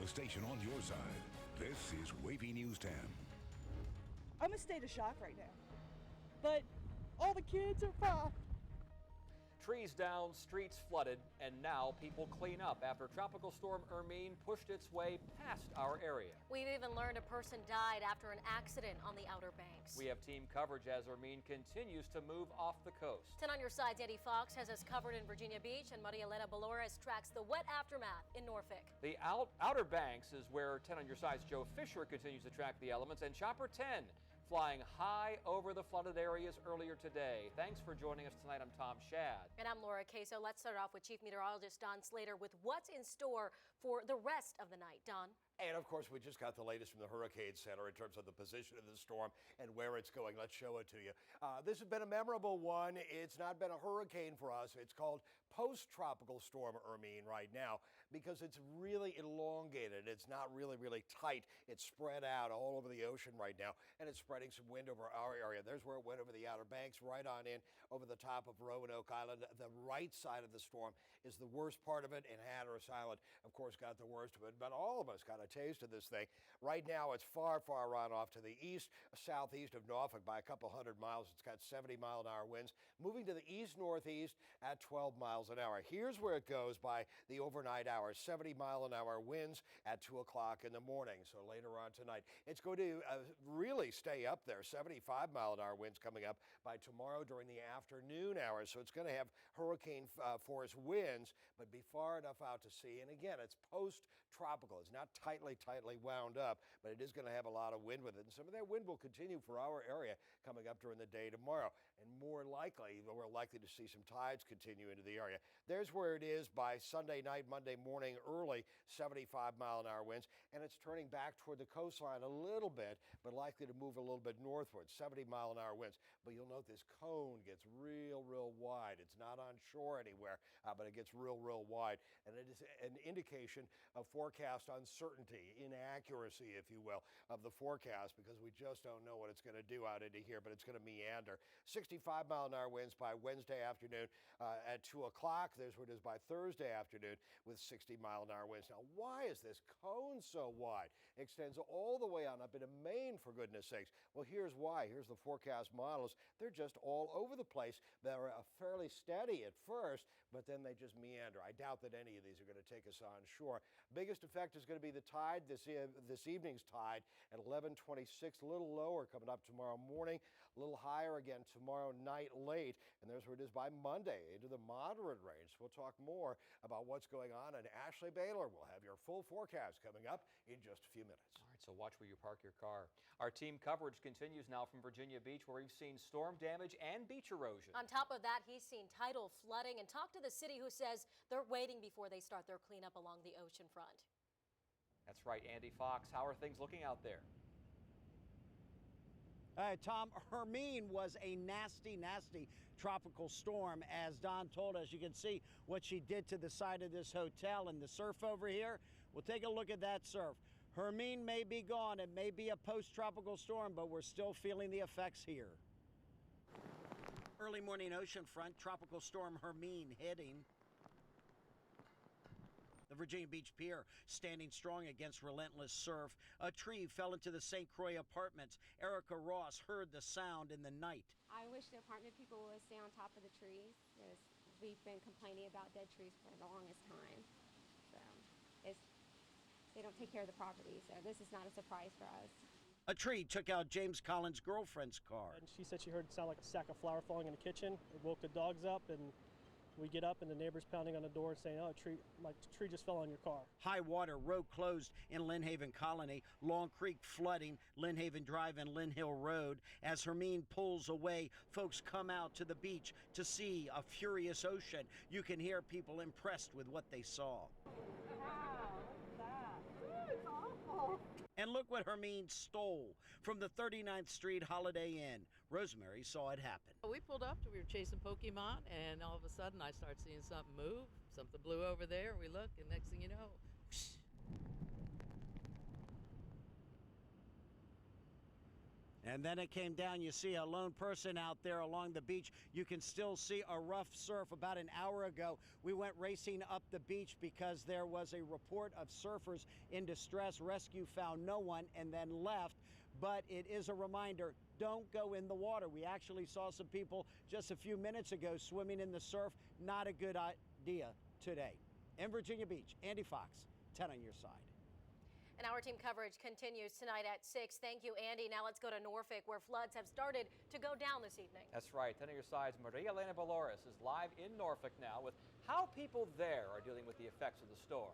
the station on your side. This is WAVY News 10. I'm in a state of shock right now, but all the kids are fine. Trees down, streets flooded, and now people clean up after Tropical Storm Hermine pushed its way past our area. We've even learned a person died after an accident on the Outer Banks. We have team coverage as Hermine continues to move off the coast. 10 on your side, Andy Fox has us covered in Virginia Beach, and Maria Elena Bolores tracks the wet aftermath in Norfolk. The Outer Banks is where 10 on your side's Joe Fisher continues to track the elements, and Chopper 10 flying high over the flooded areas earlier today. Thanks for joining us tonight. I'm Tom Shad. And I'm Laura Queso. Let's start off with Chief Meteorologist Don Slater with what's in store for the rest of the night. Don? And of course, we just got the latest from the Hurricane Center in terms of the position of the storm and where it's going. Let's show it to you. This has been a memorable one. It's not been a hurricane for us. It's called post-tropical storm Hermine right now because it's really elongated. It's not really tight. It's spread out all over the ocean right now, and it's spreading some wind over our area. There's where it went over the Outer Banks, right on in over the top of Roanoke Island. The right side of the storm is the worst part of it, and Hatteras Island, of course, got the worst of it. But all of us got a taste of this thing. Right now, it's far run off to the east, southeast of Norfolk by a couple hundred miles. It's got 70-mile-an-hour winds, moving to the east-northeast at 12 miles an hour. Here's where it goes by the overnight hours, 70-mile-an-hour winds at 2 o'clock in the morning. So later on tonight, it's going to really stay up there, 75-mile-an-hour winds coming up by tomorrow during the afternoon hours. So it's going to have hurricane force winds, but be far enough out to sea. And again, it's post-tropical. It's not tightly wound up, but it is going to have a lot of wind with it. And some of that wind will continue for our area coming up during the day tomorrow. And more likely, we're likely to see some tides continue into the area. There's where it is by Sunday night, Monday morning early, 75-mile-an-hour winds. And it's turning back toward the coastline a little bit, but likely to move a little bit northward, 70-mile-an-hour winds. But you'll note this cone gets real wide. It's not on shore anywhere, but it gets real wide. And it is an indication of forecast uncertainty, inaccuracy, if you will, of the forecast, because we just don't know what it's going to do out into here, but it's going to meander. 65-mile-an-hour winds by Wednesday afternoon at 2 o'clock. There's what it is by Thursday afternoon with 60-mile-an-hour winds. Now, why is this cone so wide? It extends all the way on up into Maine, for goodness sakes. Well, here's why. Here's the forecast models. They're just all over the place. They're fairly steady at first, but then they just meander. I doubt that any of these are going to take us on shore. Biggest effect is going to be the tide, this evening's tide at 11:26, a little lower coming up tomorrow morning, a little higher again tomorrow night late, and there's where it is by Monday into the moderate range. We'll talk more about what's going on, and Ashley Baylor will have your full forecast coming up in just a few minutes. All right, so watch where you park your car. Our team coverage continues now from Virginia Beach, where we've seen storm damage and beach erosion. On top of that, he's seen tidal flooding and talked to the city, who says they're waiting before they start their cleanup along the ocean front. That's right, Andy Fox. How are things looking out there? Tom, Hermine was a nasty tropical storm, as Don told us. You can see what she did to the side of this hotel and the surf over here. We'll take a look at that surf. Hermine may be gone. It may be a post-tropical storm, but we're still feeling the effects here. Early morning ocean front, Tropical Storm Hermine hitting. The Virginia Beach Pier standing strong against relentless surf. A tree fell into the St. Croix apartments. Erica Ross heard the sound in the night. I wish the apartment people would stay on top of the trees, because we've been complaining about dead trees for the longest time. So they don't take care of the property, so this is not a surprise for us. A tree took out James Collins' girlfriend's car. And she said she heard it sound like a sack of flour falling in the kitchen. It woke the dogs up, and we get up and the neighbor's pounding on the door saying, oh, the tree just fell on your car. High water, road closed in Lynn Haven Colony. Long Creek flooding, Lynn Haven Drive and Lynn Hill Road. As Hermine pulls away, folks come out to the beach to see a furious ocean. You can hear people impressed with what they saw. Wow, that. It's awful. And look what Hermine stole from the 39th Street Holiday Inn. Rosemary saw it happen. We pulled up, we were chasing Pokemon, and all of a sudden I started seeing something move. Something blew over there, we look, and next thing you know, whoosh. And then it came down. You see a lone person out there along the beach. You can still see a rough surf. About an hour ago, we went racing up the beach because there was a report of surfers in distress. Rescue found no one and then left. But it is a reminder, don't go in the water. We actually saw some people just a few minutes ago swimming in the surf. Not a good idea today. In Virginia Beach, Andy Fox, 10 on your side. And our team coverage continues tonight at 6. Thank you, Andy. Now let's go to Norfolk, where floods have started to go down this evening. That's right. 10 on your side's Maria Elena Valores is live in Norfolk now with how people there are dealing with the effects of the storm.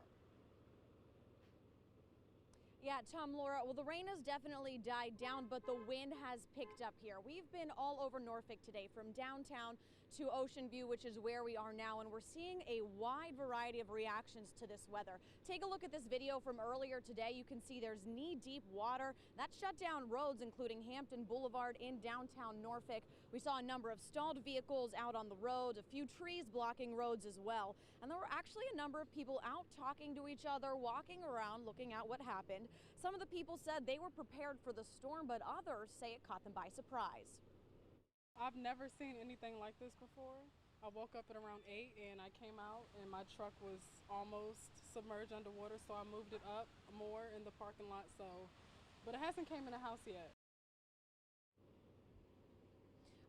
Yeah, Tom, Laura, well, the rain has definitely died down, but the wind has picked up here. We've been all over Norfolk today, from downtown to Ocean View, which is where we are now, and we're seeing a wide variety of reactions to this weather. Take a look at this video from earlier today. You can see there's knee-deep water that shut down roads, including Hampton Boulevard in downtown Norfolk. We saw a number of stalled vehicles out on the road, a few trees blocking roads as well, and there were actually a number of people out talking to each other, walking around, looking at what happened. Some of the people said they were prepared for the storm, but others say it caught them by surprise. I've never seen anything like this before. I woke up at around 8 and I came out and my truck was almost submerged underwater, so I moved it up more in the parking lot, but it hasn't came in the house yet.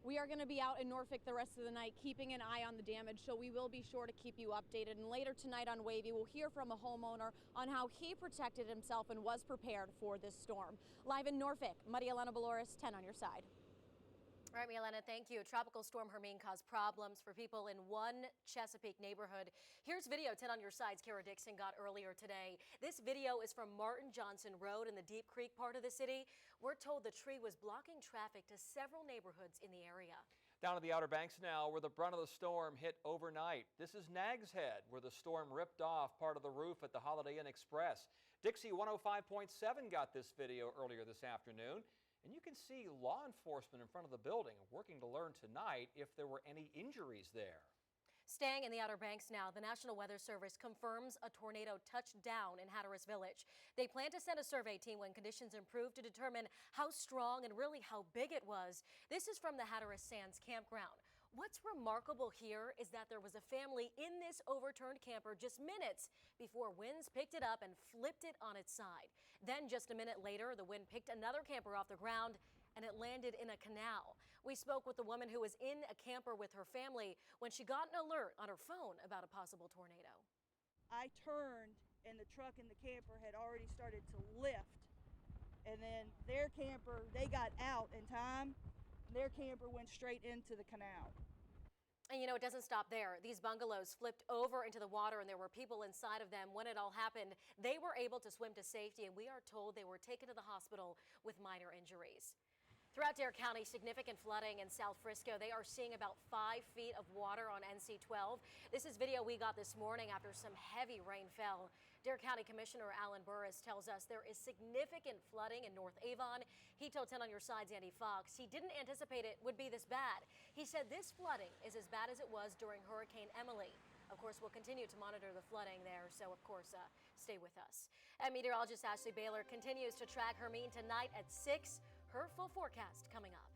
We are going to be out in Norfolk the rest of the night, keeping an eye on the damage, so we will be sure to keep you updated. And later tonight on WAVY, we'll hear from a homeowner on how he protected himself and was prepared for this storm. Live in Norfolk, Maria Elena Valores, 10 on your side. All right, Elena, thank you. Tropical Storm Hermine caused problems for people in one Chesapeake neighborhood. Here's video 10 on your side's Kara Dixon got earlier today. This video is from Martin Johnson Road in the Deep Creek part of the city. We're told the tree was blocking traffic to several neighborhoods in the area. Down to the Outer Banks now, where the brunt of the storm hit overnight. This is Nags Head, where the storm ripped off part of the roof at the Holiday Inn Express. Dixie 105.7 got this video earlier this afternoon. And you can see law enforcement in front of the building working to learn tonight if there were any injuries there. Staying in the Outer Banks now, the National Weather Service confirms a tornado touched down in Hatteras Village. They plan to send a survey team when conditions improve to determine how strong and really how big it was. This is from the Hatteras Sands Campground. What's remarkable here is that there was a family in this overturned camper just minutes before winds picked it up and flipped it on its side. Then just a minute later, the wind picked another camper off the ground and it landed in a canal. We spoke with the woman who was in a camper with her family when she got an alert on her phone about a possible tornado. I turned and the truck and the camper had already started to lift. And then their camper, they got out in time. Their camper went straight into the canal. And you know, it doesn't stop there. These bungalows flipped over into the water and there were people inside of them. When it all happened, they were able to swim to safety, and we are told they were taken to the hospital with minor injuries. Throughout Dare County, significant flooding in South Frisco. They are seeing about 5 feet of water on NC 12. This is video we got this morning after some heavy rain fell. Dare County Commissioner Alan Burris tells us there is significant flooding in North Avon. He told 10 on your side's Andy Fox he didn't anticipate it would be this bad. He said this flooding is as bad as it was during Hurricane Emily. Of course, we'll continue to monitor the flooding there, so of course, stay with us. And meteorologist Ashley Baylor continues to track Hermine tonight at 6. Her full forecast coming up.